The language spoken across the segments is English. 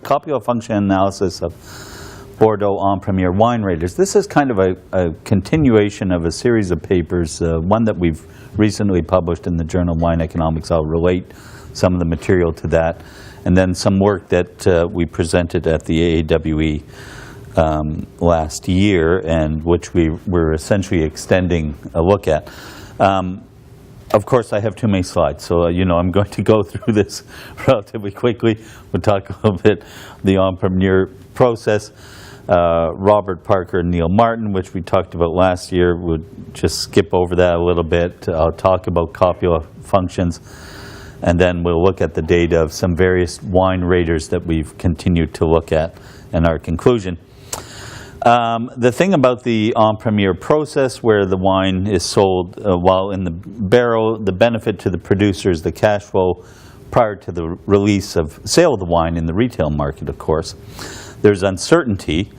Copula function analysis of Bordeaux en premier wine raters. This is kind of a continuation of a series of papers, one that we've recently published in the Journal of Wine Economics. I'll relate some of the material to that, and then some work that we presented at the AAWE last year, and which we were essentially extending a look at. Of course, I have too many slides, so I'm going to go through this relatively quickly. We'll talk a little bit the en premier process. Robert Parker and Neil Martin, which we talked about last year, would just skip over that a little bit. I'll talk about copula functions, and then we'll look at the data of some various wine raters that we've continued to look at and our conclusion. The thing about the en premier process, where the wine is sold while in the barrel, the benefit to the producer is the cash flow prior to the release of sale of the wine in the retail market, of course. There's uncertainty.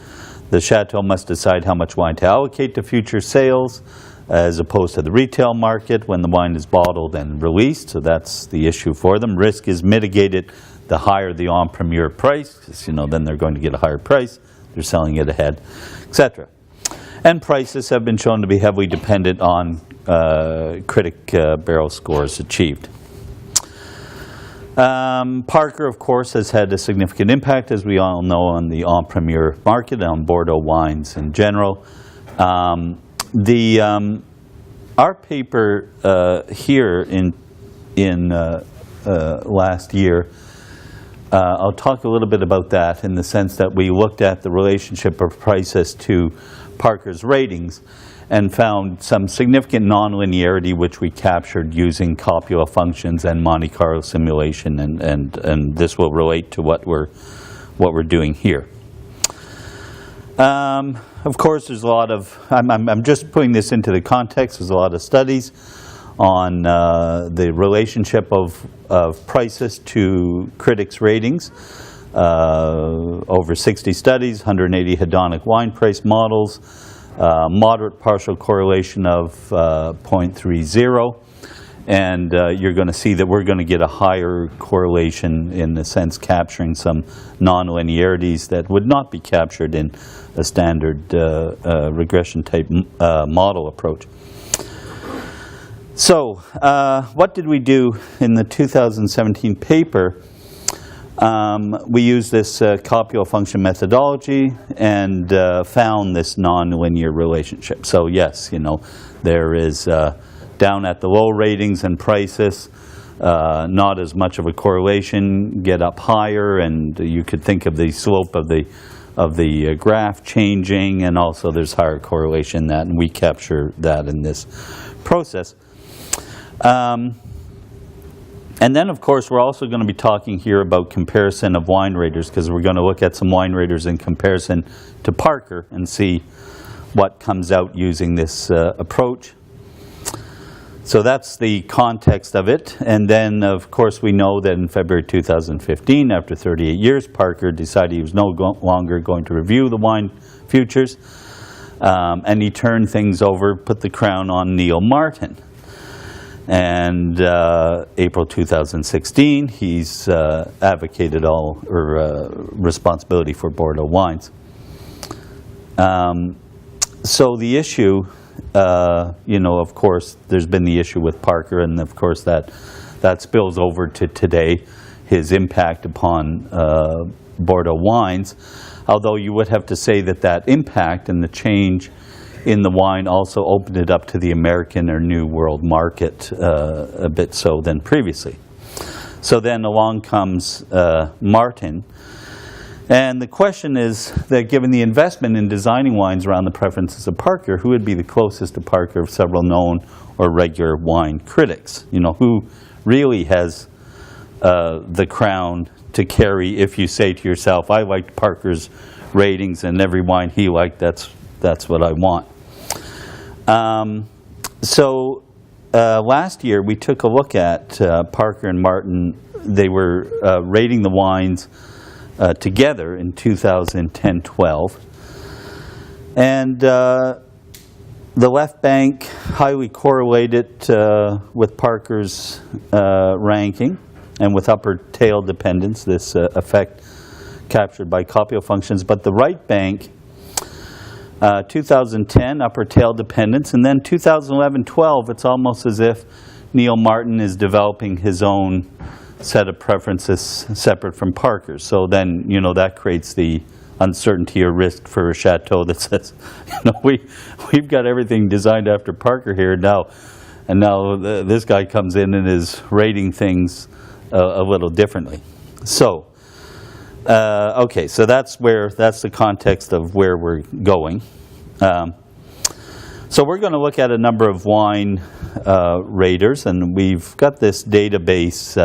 The chateau must decide how much wine to allocate to future sales as opposed to the retail market when the wine is bottled and released, so that's the issue for them. Risk is mitigated the higher the en premier price, because then they're going to get a higher price. They're selling it ahead, etc. And prices have been shown to be heavily dependent on critic barrel scores achieved. Parker, of course, has had a significant impact, as we all know, on the en premier market, on Bordeaux wines in general. Our paper here in last year, I'll talk a little bit about that in the sense that we looked at the relationship of prices to Parker's ratings and found some significant nonlinearity, which we captured using copula functions and Monte Carlo simulation, and this will relate to what we're doing here. Of course, there's a lot of, I'm just putting this into the context, there's a lot of studies on the relationship of prices to critics' ratings. Over 60 studies, 180 hedonic wine price models, moderate partial correlation of 0.30, and you're going to see that we're going to get a higher correlation, in a sense capturing some nonlinearities that would not be captured in a standard regression type model approach. So, what did we do in the 2017 paper? We used this copula function methodology and found this nonlinear relationship. So yes, there is down at the low ratings and prices, not as much of a correlation, get up higher, and you could think of the slope of the graph changing, and also there's higher correlation in that, and we capture that in this process. And then, of course, we're also going to be talking here about comparison of wine raters, because we're going to look at some wine raters in comparison to Parker and see what comes out using this approach. So that's the context of it. And then, of course, we know that in February 2015, after 38 years, Parker decided he was no longer going to review the wine futures, and he turned things over, put the crown on Neil Martin. And April 2016, he's advocated responsibility for Bordeaux wines. So the issue, of course, there's been the issue with Parker, and of course that spills over to today, his impact upon Bordeaux wines. Although you would have to say that impact and the change in the wine also opened it up to the American or New World market a bit so than previously. So then along comes Martin, and the question is that given the investment in designing wines around the preferences of Parker, who would be the closest to Parker of several known or regular wine critics? Who really has the crown to carry if you say to yourself, I liked Parker's ratings and every wine he liked, that's what I want. Last year we took a look at Parker and Martin. They were rating the wines together in 2010-12, and the left bank highly correlated with Parker's ranking, and with upper tail dependence, this effect captured by copula functions. But the right bank, 2010, upper tail dependence, and then 2011-12, it's almost as if Neil Martin is developing his own set of preferences separate from Parker's. So then, you know, that creates the uncertainty or risk for a chateau that says, you know, we've got everything designed after Parker here now, and now this guy comes in and is rating things a little differently. So, okay, so that's the context of where we're going. So we're going to look at a number of wine raters, and we've got this database,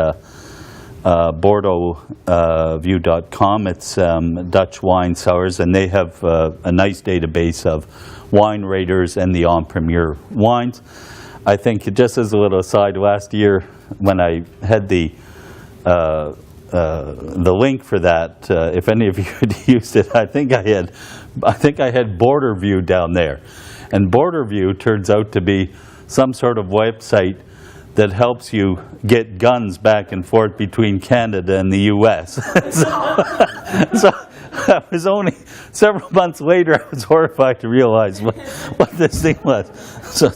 BordeauxView.com. It's Dutch wine cellars, and they have a nice database of wine raters and the en primeur wines. I think, just as a little aside, last year when I had the link for that, if any of you had used it, I think I had BorderView down there, and BorderView turns out to be some sort of website that helps you get guns back and forth between Canada and the U.S. so I was only several months later, I was horrified to realize what this thing was. So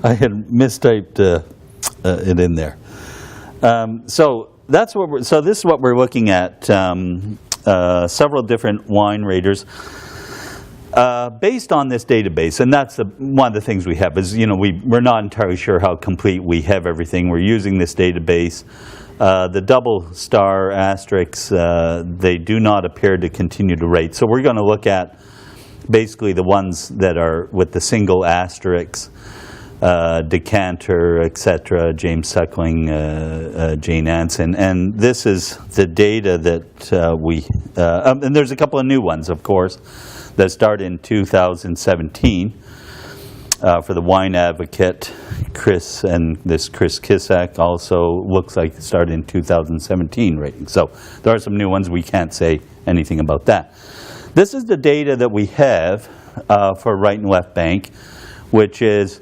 I had mistyped it in there. So this is what we're looking at. Several different wine raters. Based on this database, and that's one of the things we have, is, you know, we're not entirely sure how complete we have everything. We're using this database. The double star asterisks, they do not appear to continue to rate. So we're going to look at basically the ones that are with the single asterisks, Decanter, etc., James Suckling, Jane Anson, and this is the data that and there's a couple of new ones, of course, that start in 2017 for the Wine Advocate. Chris Kissack also looks like it started in 2017 rating. So there are some new ones. We can't say anything about that. This is the data that we have for right and left bank, which is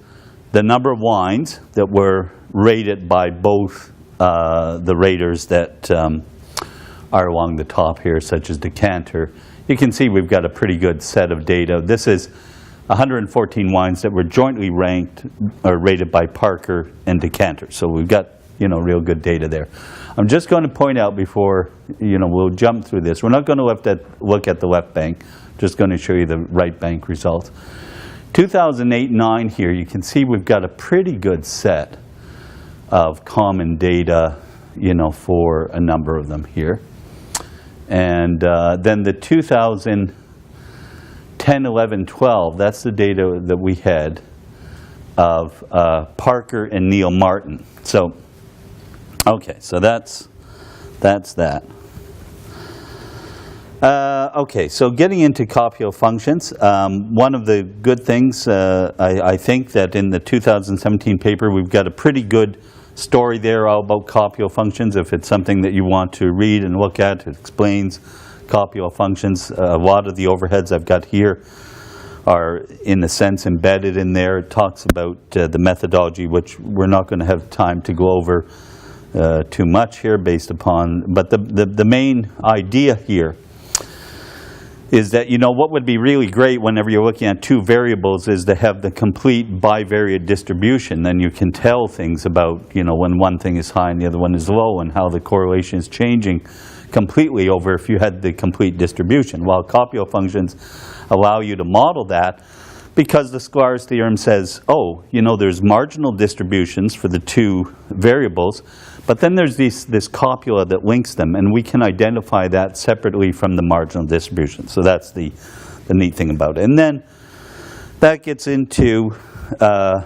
the number of wines that were rated by both the raters that are along the top here, such as Decanter. You can see we've got a pretty good set of data. This is 114 wines that were jointly ranked or rated by Parker and Decanter. So we've got, you know, real good data there. I'm just going to point out before, you know, we'll jump through this. We're not going to look at the left bank. Just going to show you the right bank results. 2008-9 here, you can see we've got a pretty good set of common data, you know, for a number of them here. And then the 2010, 11, 12, that's the data that we had of Parker and Neil Martin. So, okay, so that's that. Okay, so getting into copula functions, one of the good things, I think that in the 2017 paper, we've got a pretty good story there all about copula functions. If it's something that you want to read and look at, it explains copula functions. A lot of the overheads I've got here are, in a sense, embedded in there. It talks about the methodology, which we're not going to have time to go over too much here based upon, but the main idea here is that, you know, what would be really great whenever you're looking at two variables is to have the complete bivariate distribution. Then you can tell things about, you know, when one thing is high and the other one is low, and how the correlation is changing completely over if you had the complete distribution. While copula functions allow you to model that, because the Sklar's theorem says, oh, you know, there's marginal distributions for the two variables, but then there's this copula that links them, and we can identify that separately from the marginal distribution. So that's the neat thing about it. And then that gets into, so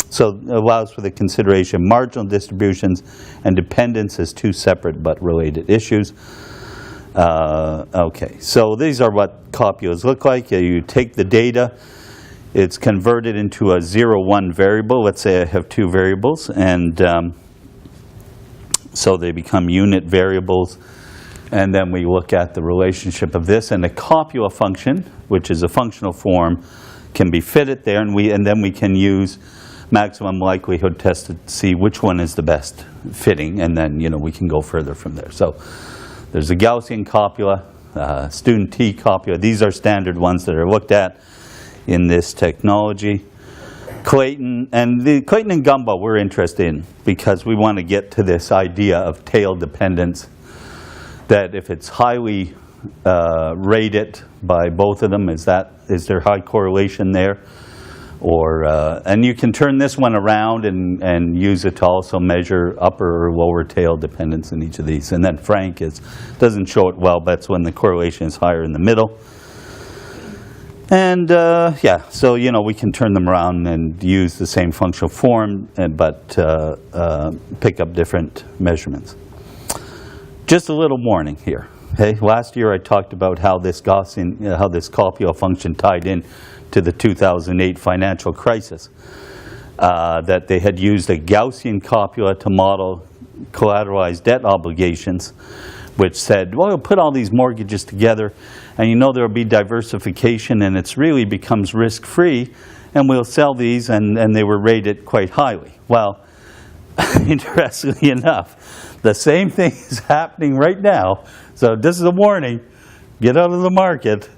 it allows for the consideration of marginal distributions and dependence as two separate but related issues. Okay, so these are what copulas look like. You take the data, it's converted into a 0-1 variable. Let's say I have two variables, and so they become unit variables, and then we look at the relationship of this, and the copula function, which is a functional form, can be fitted there, and then we can use maximum likelihood test to see which one is the best fitting, and then, you know, we can go further from there. So There's a Gaussian copula, student T copula. These are standard ones that are looked at in this technology. Clayton, and the Clayton and Gumbo we're interested in because we want to get to this idea of tail dependence, that if it's highly rated by both of them, is there high correlation there? Or, and you can turn this one around and use it to also measure upper or lower tail dependence in each of these. And then Frank doesn't show it well, but that's when the correlation is higher in the middle. And yeah, so we can turn them around and use the same functional form, but pick up different measurements. Just a little warning here. Okay, last year I talked about how this copula function tied in to the 2008 financial crisis. That they had used a Gaussian copula to model collateralized debt obligations, which said, well, we'll put all these mortgages together, and there will be diversification, and it really becomes risk-free, and we'll sell these, and they were rated quite highly. Well, interestingly enough, the same thing is happening right now. So this is a warning, get out of the market,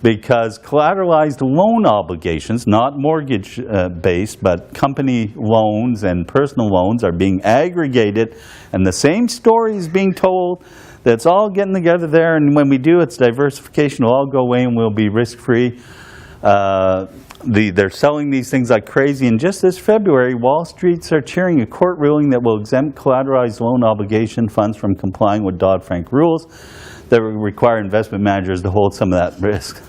because collateralized loan obligations, not mortgage-based, but company loans and personal loans are being aggregated, and the same story is being told. That's all getting together there, and when we do, it's diversification will all go away and we'll be risk-free. They're selling these things like crazy, and just this February, Wall Street's are cheering a court ruling that will exempt collateralized loan obligation funds from complying with Dodd-Frank rules that require investment managers to hold some of that risk.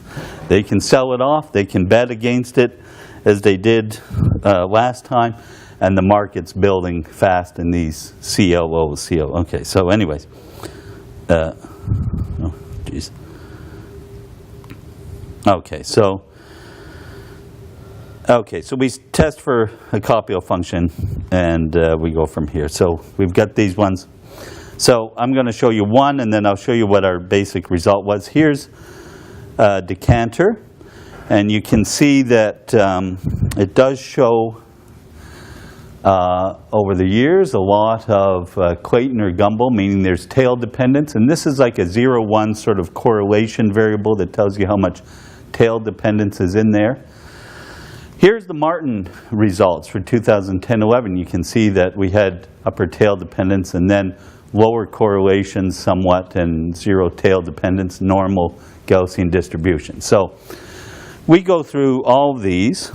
They can sell it off, they can bet against it, as they did last time, and the market's building fast in these CLOs. Okay, so anyways. Oh, geez. Okay, so we test for a copula function, and we go from here. So we've got these ones. So I'm going to show you one, and then I'll show you what our basic result was. Here's a decanter, and you can see that it does show over the years a lot of Clayton or Gumbo, meaning there's tail dependence, and this is like a 0-1 sort of correlation variable that tells you how much tail dependence is in there. Here's the Martin results for 2010-11. You can see that we had upper tail dependence and then lower correlations somewhat and zero tail dependence, normal Gaussian distribution. So we go through all of these,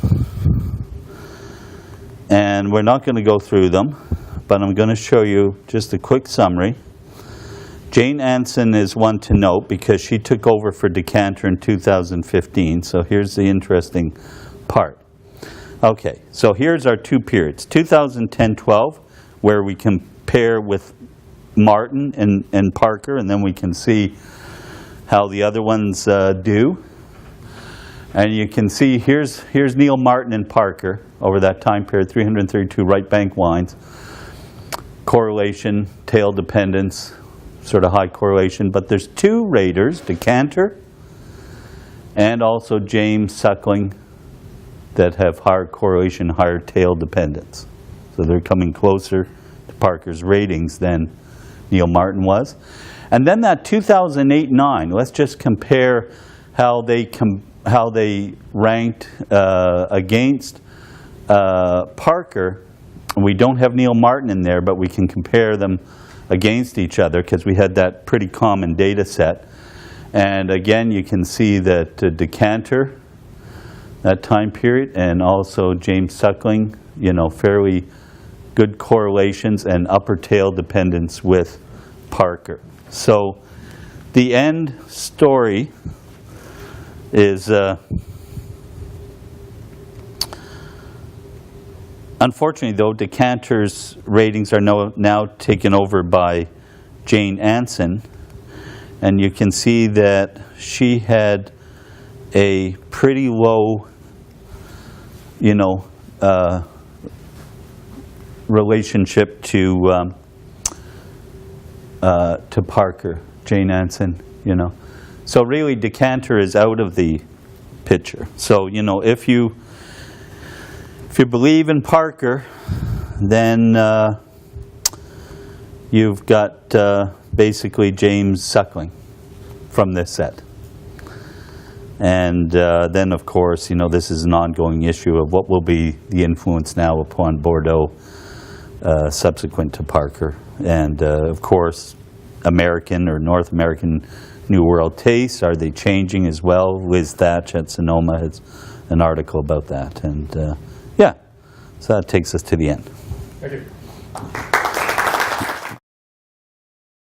and we're not going to go through them, but I'm going to show you just a quick summary. Jane Anson is one to note because she took over for Decanter in 2015. So here's the interesting part. Okay, so here's our two periods. 2010-12, where we compare with Martin and Parker, and then we can see how the other ones do. And you can see here's Neil Martin and Parker over that time period, 332 right bank lines. Correlation, tail dependence, sort of high correlation. But there's two raters, Decanter and also James Suckling, that have higher correlation, higher tail dependence. So they're coming closer to Parker's ratings than Neil Martin was. And then that 2008-9, let's just compare how they ranked against Parker. We don't have Neil Martin in there, but we can compare them against each other because we had that pretty common data set. And again, you can see that Decanter, that time period, and also James Suckling, fairly good correlations and upper tail dependence with Parker. So the end story is, unfortunately though, Decanter's ratings are now taken over by Jane Anson, and you can see that she had a pretty low, relationship to Parker, Jane Anson, So really, Decanter is out of the picture. So, if you believe in Parker, then you've got basically James Suckling from this set. And then, of course, you know, this is an ongoing issue of what will be the influence now upon Bordeaux subsequent to Parker. And, of course, American or North American New World tastes, are they changing as well? Liz Thatch at Sonoma has an article about that. And, yeah, so that takes us to the end. Thank you.